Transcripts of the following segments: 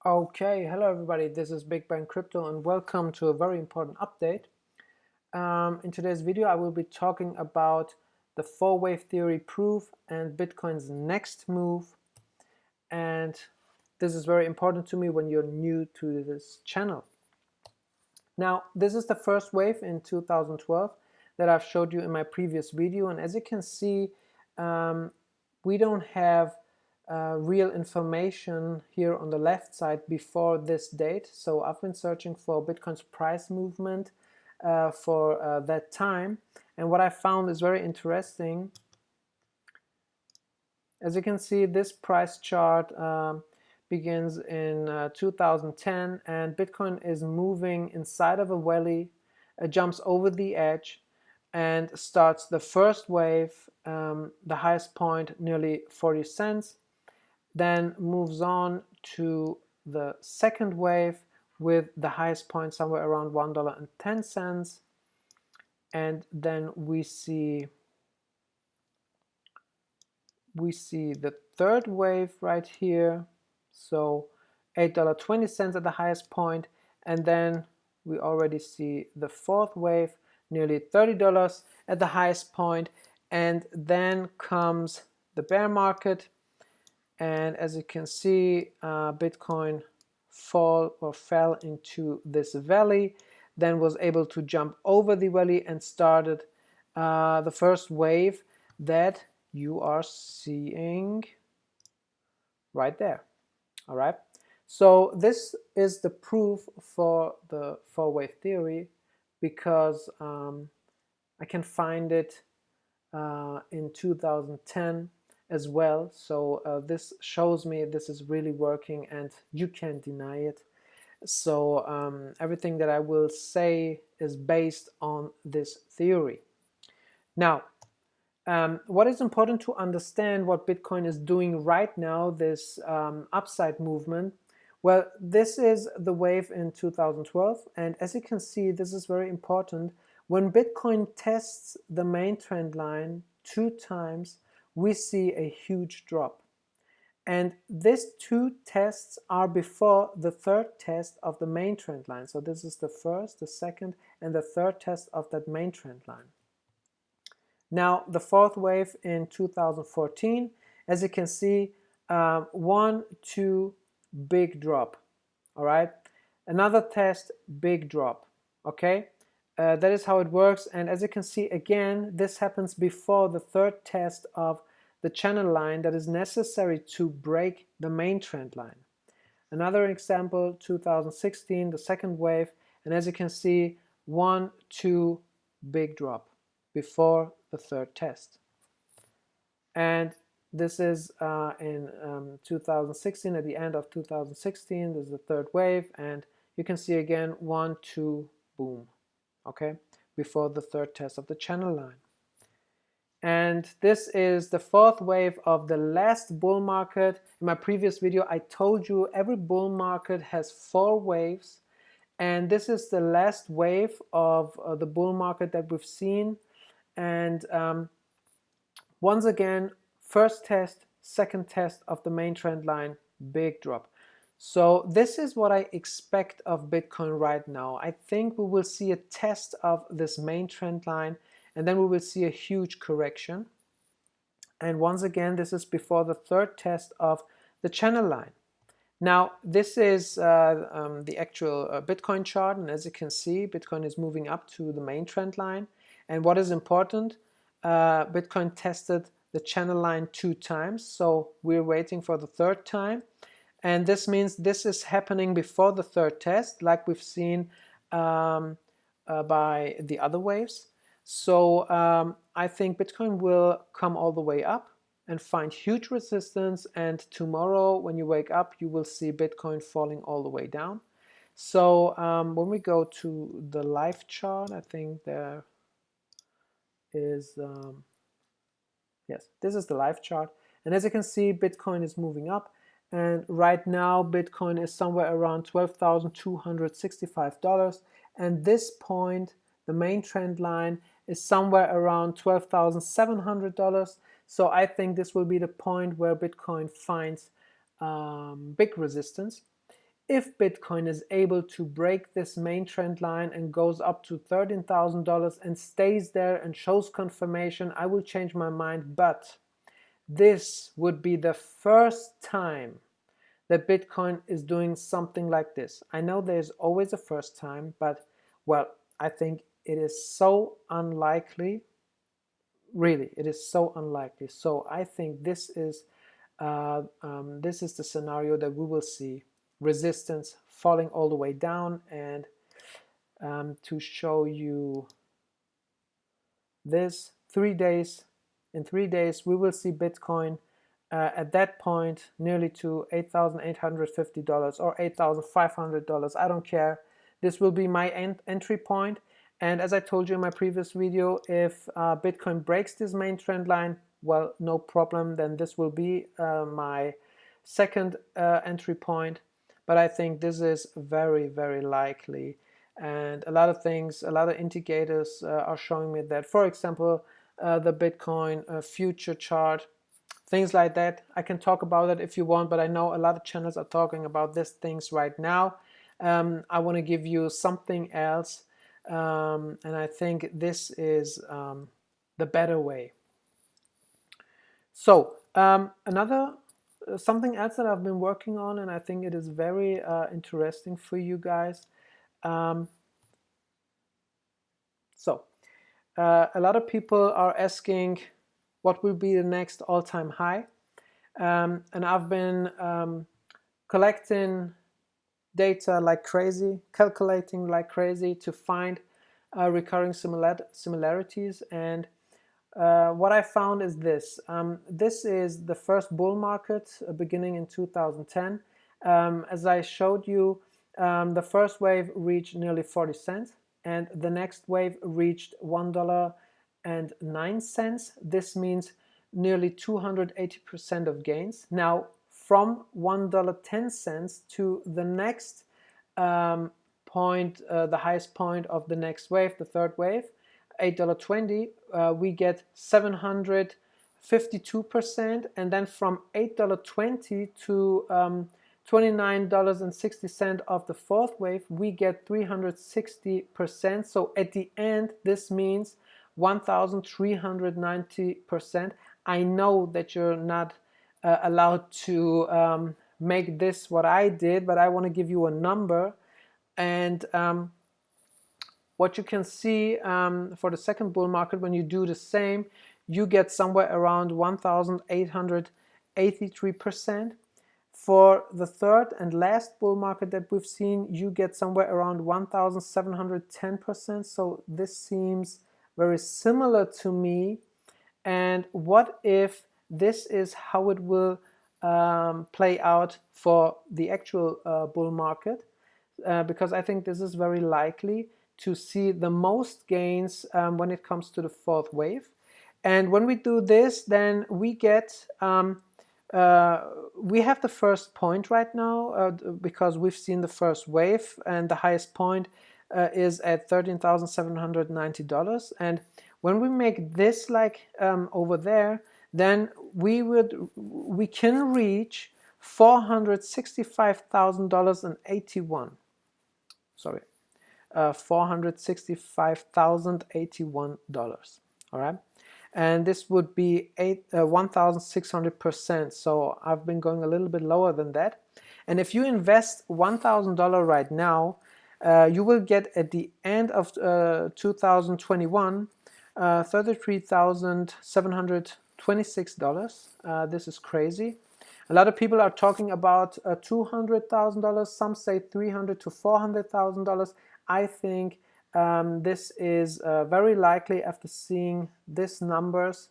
Okay, hello everybody, this is Big Bang Crypto and welcome to a very important update. In today's video I will be talking about the four-wave theory proof and Bitcoin's next move, and this is very important to me when you're new to this channel. Now, this is the first wave in 2012 that I've showed you in my previous video, and as you can see, we don't have real information here on the left side before this date. So I've been searching for Bitcoin's price movement for that time, and what I found is very interesting. As you can see, this price chart begins in 2010, and Bitcoin is moving inside of a valley, jumps over the edge, and starts the first wave, the highest point nearly 40 cents, then moves on to the second wave with the highest point somewhere around $1.10, and then we see the third wave right here, so $8.20 at the highest point, and then we already see the fourth wave, nearly $30 at the highest point, and then comes the bear market. And as you can see, Bitcoin fell into this valley, then was able to jump over the valley and started the first wave that you are seeing right there. All right, so this is the proof for the four-wave theory, because I can find it in 2010 as well. So this shows me this is really working and you can't deny it. So everything that I will say is based on this theory. Now, what is important to understand what Bitcoin is doing right now, this upside movement. Well, this is the wave in 2012, and as you can see, this is very important. When Bitcoin tests the main trend line 2 times, we see a huge drop. And these 2 tests are before the third test of the main trend line. So this is the first, the second, and the third test of that main trend line. Now, the fourth wave in 2014, as you can see, 1, 2, big drop. All right, another test, big drop. Okay, that is how it works. And as you can see, again, this happens before the third test of the channel line that is necessary to break the main trend line. Another example, 2016, the second wave, and as you can see, 1, 2, big drop before the third test. And this is in 2016, at the end of 2016, this is the third wave, and you can see again 1, 2, boom, okay, before the third test of the channel line. And this is the fourth wave of the last bull market. In my previous video, I told you every bull market has 4 waves, and this is the last wave of the bull market that we've seen. And once again, first test, second test of the main trend line, big drop. So this is what I expect of Bitcoin right now. I think we will see a test of this main trend line, and then we will see a huge correction. And once again, this is before the third test of the channel line. Now, this is the actual Bitcoin chart, and as you can see, Bitcoin is moving up to the main trend line. And what is important, Bitcoin tested the channel line 2 times, so we're waiting for the third time. And this means this is happening before the third test, like we've seen by the other waves. So I think Bitcoin will come all the way up and find huge resistance, and tomorrow when you wake up, you will see Bitcoin falling all the way down. So when we go to the live chart, I think there is, yes, this is the live chart. And as you can see, Bitcoin is moving up. And right now, Bitcoin is somewhere around $12,265. And this point, the main trend line, is somewhere around $12,700. So I think this will be the point where Bitcoin finds big resistance. if Bitcoin is able to break this main trend line and goes up to $13,000 and stays there and shows confirmation, I will change my mind. But this would be the first time that Bitcoin is doing something like this. I know there's always a first time, but well, I think it is so unlikely. Really, it is so unlikely. So I think this is the scenario that we will see resistance falling all the way down. And to show you this, 3 days, in 3 days we will see Bitcoin at that point nearly to $8,850 or $8,500. I don't care. This will be my entry point. And as I told you in my previous video, if Bitcoin breaks this main trend line, well, no problem, then this will be my second entry point. But I think this is very, very likely. And a lot of things, a lot of indicators are showing me that. For example, the Bitcoin future chart, things like that. I can talk about it if you want, but I know a lot of channels are talking about these things right now. I want to give you something else, and I think this is the better way. So something else that I've been working on, and I think it is very interesting for you guys. A lot of people are asking what will be the next all-time high, and I've been collecting data like crazy, calculating like crazy to find recurring similarities. And what I found is this. This is the first bull market beginning in 2010. As I showed you, the first wave reached nearly 40 cents, and the next wave reached $1.09. This means nearly 280% of gains. Now, from $1.10 to the next point, the highest point of the next wave, the third wave, $8.20, we get 752%, and then from $8.20 to $29.60 of the fourth wave, we get 360%. So at the end, this means 1,390%. I know that you're not allowed to make this what I did, but I want to give you a number. And what you can see for the second bull market, when you do the same, you get somewhere around 1,883%. For the third and last bull market that we've seen, you get somewhere around 1,710%. So this seems very similar to me. And what if this is how it will play out for the actual bull market? Because I think this is very likely to see the most gains when it comes to the fourth wave. And when we do this, then we get we have the first point right now because we've seen the first wave, and the highest point is at $13,790. And when we make this like over there, then we can reach $465,081. Sorry, $465,081. All right. And this would be 1,600%. So I've been going a little bit lower than that. And if you invest $1,000 right now, you will get at the end of 2021 $33,726. This is crazy. A lot of people are talking about $200,000. Some say $300,000 to $400,000. I think this is very likely after seeing these numbers.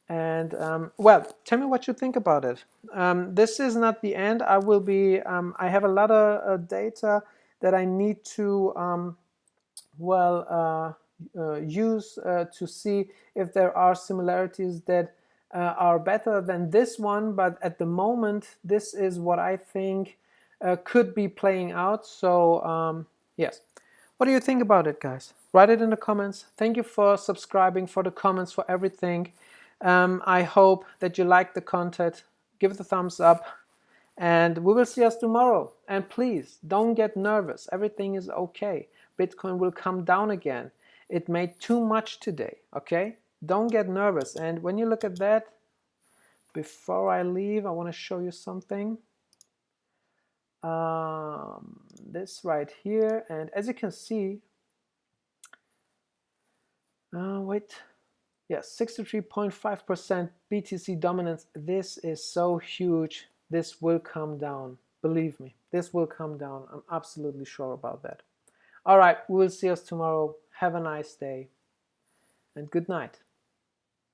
And well, tell me what you think about it. This is not the end. I will be I have a lot of data that I need to use to see if there are similarities that are better than this one. But at the moment, this is what I think could be playing out. So yes. What do you think about it, guys? Write it in the comments. Thank you for subscribing, for the comments, for everything. I hope that you like the content. Give it a thumbs up. And we will see us tomorrow. And please don't get nervous. Everything is okay. Bitcoin will come down again. It made too much today, okay? Don't get nervous. And when you look at that, before I leave, I want to show you something. This right here. And as you can see, wait. Yes, 63.5% BTC dominance. This is so huge. This will come down. Believe me, this will come down. I'm absolutely sure about that. All right, we will see us tomorrow. Have a nice day and good night.